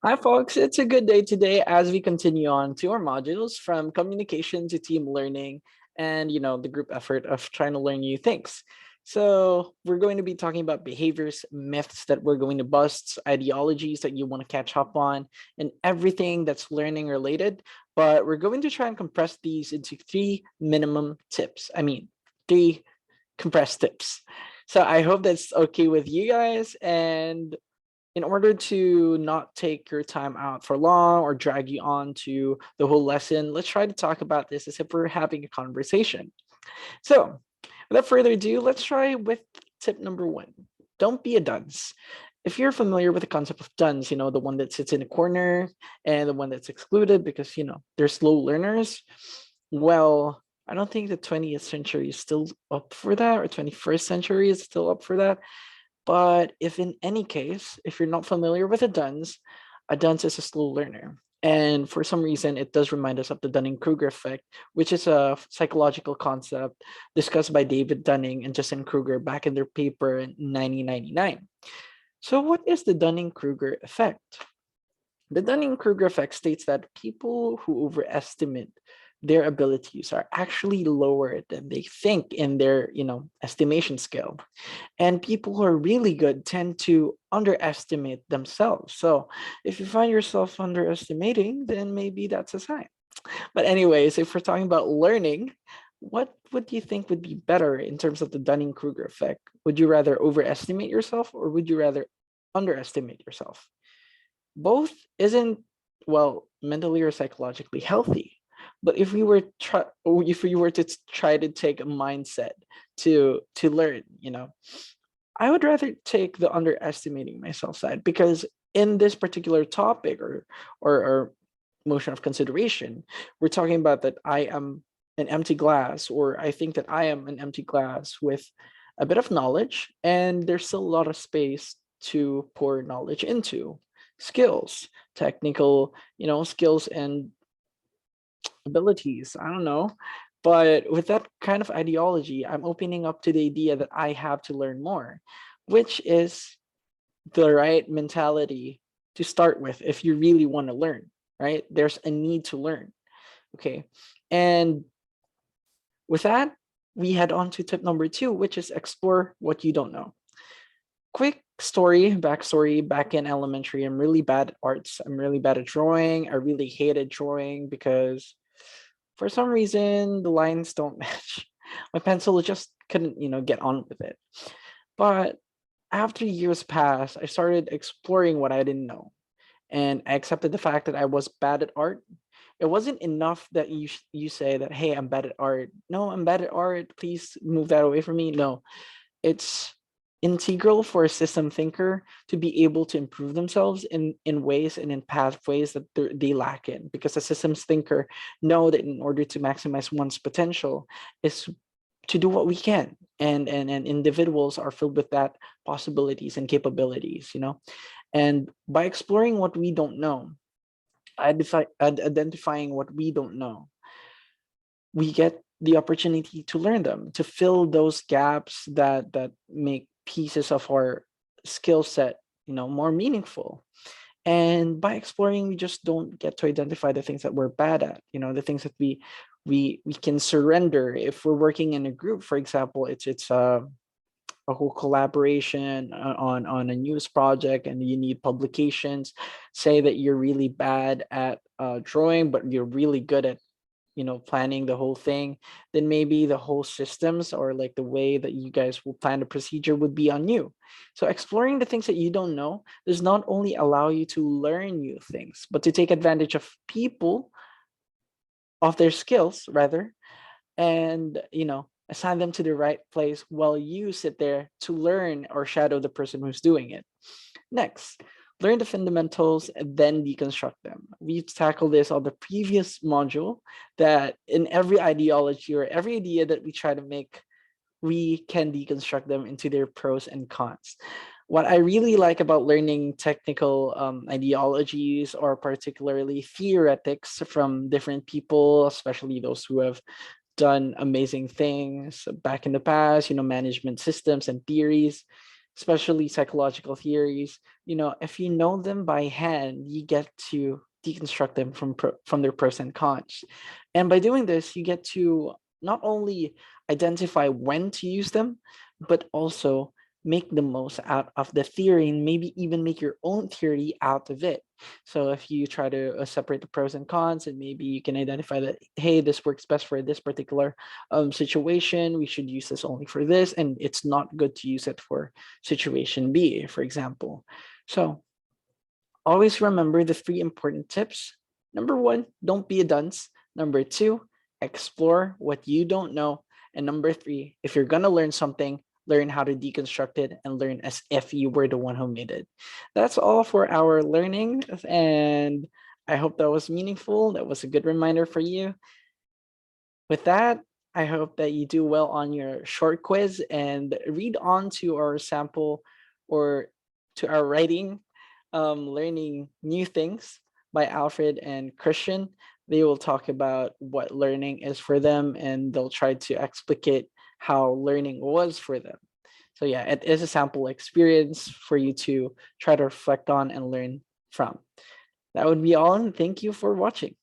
Hi, folks. It's a good day today as we continue on to our modules from communication to team learning and, the group effort of trying to learn new things. So we're going to be talking about behaviors, myths that we're going to bust, ideologies that you want to catch up on, and everything that's learning related. But we're going to try and compress these into three minimum tips. Three compressed tips. So I hope that's okay with you guys. And in order to not take your time out for long or drag you on to the whole lesson, let's try to talk about this as if we're having a conversation. So, without further ado, let's try with tip number one. Don't be a dunce. If you're familiar with the concept of dunce, the one that sits in a corner and the one that's excluded because, they're slow learners. Well, I don't think the 20th century is still up for that, or 21st century is still up for that. But if in any case, if you're not familiar with a dunce is a slow learner. And for some reason, it does remind us of the Dunning-Kruger effect, which is a psychological concept discussed by David Dunning and Justin Kruger back in their paper in 1999. So what is the Dunning-Kruger effect? The Dunning-Kruger effect states that people who overestimate their abilities are actually lower than they think in their, estimation scale. And people who are really good tend to underestimate themselves. So if you find yourself underestimating, then maybe that's a sign. But anyways, if we're talking about learning, what would you think would be better in terms of the Dunning-Kruger effect? Would you rather overestimate yourself or would you rather underestimate yourself? Both isn't, well, mentally or psychologically healthy. But if we were to try to take a mindset to learn, I would rather take the underestimating myself side, because in this particular topic or motion of consideration, we're talking about that I am an empty glass, or I think that I am an empty glass with a bit of knowledge, and there's still a lot of space to pour knowledge into skills, technical, skills and abilities. I don't know. But with that kind of ideology, I'm opening up to the idea that I have to learn more, which is the right mentality to start with if you really want to learn, right? There's a need to learn. Okay. And with that, we head on to tip number two, which is explore what you don't know. Quick backstory, back in elementary, I'm really bad at arts. I'm really bad at drawing. I really hated drawing because for some reason the lines don't match. My pencil just couldn't, get on with it. But after years passed, I started exploring what I didn't know. And I accepted the fact that I was bad at art. It wasn't enough that you say that, hey, I'm bad at art. No, I'm bad at art. Please move that away from me. No, it's integral for a system thinker to be able to improve themselves in ways and in pathways that they lack in, because a systems thinker know that in order to maximize one's potential is to do what we can, and individuals are filled with that possibilities and capabilities, and by exploring what we don't know, identifying what we don't know, we get the opportunity to learn them, to fill those gaps that make pieces of our skill set, more meaningful. And by exploring, we just don't get to identify the things that we're bad at, the things that we can surrender. If we're working in a group, for example, it's a whole collaboration on a news project, and you need publications. Say that you're really bad at drawing, but you're really good at planning the whole thing, then maybe the whole systems, or like the way that you guys will plan the procedure, would be on you. So exploring the things that you don't know does not only allow you to learn new things, but to take advantage of people, of their skills rather, and assign them to the right place while you sit there to learn or shadow the person who's doing it. Next, learn the fundamentals and then deconstruct them. We've tackled this on the previous module, that in every ideology or every idea that we try to make, we can deconstruct them into their pros and cons. What I really like about learning technical ideologies, or particularly theoretics from different people, especially those who have done amazing things back in the past, management systems and theories, especially psychological theories. If you know them by hand, you get to deconstruct them from their pros and cons. And by doing this, you get to not only identify when to use them, but also make the most out of the theory and maybe even make your own theory out of it. So if you try to separate the pros and cons, and maybe you can identify that, hey, this works best for this particular situation, we should use this only for this, and it's not good to use it for situation B, for example. So always remember the three important tips. Number one, don't be a dunce. Number two, explore what you don't know. And number three, if you're going to learn something, learn how to deconstruct it and learn as if you were the one who made it. That's all for our learning. And I hope that was meaningful. That was a good reminder for you. With that, I hope that you do well on your short quiz and read on to our sample or to our writing, learning new things by Alfred and Christian. They will talk about what learning is for them, and they'll try to explicate how learning was for them. So yeah, it is a sample experience for you to try to reflect on and learn from. That would be all, and thank you for watching.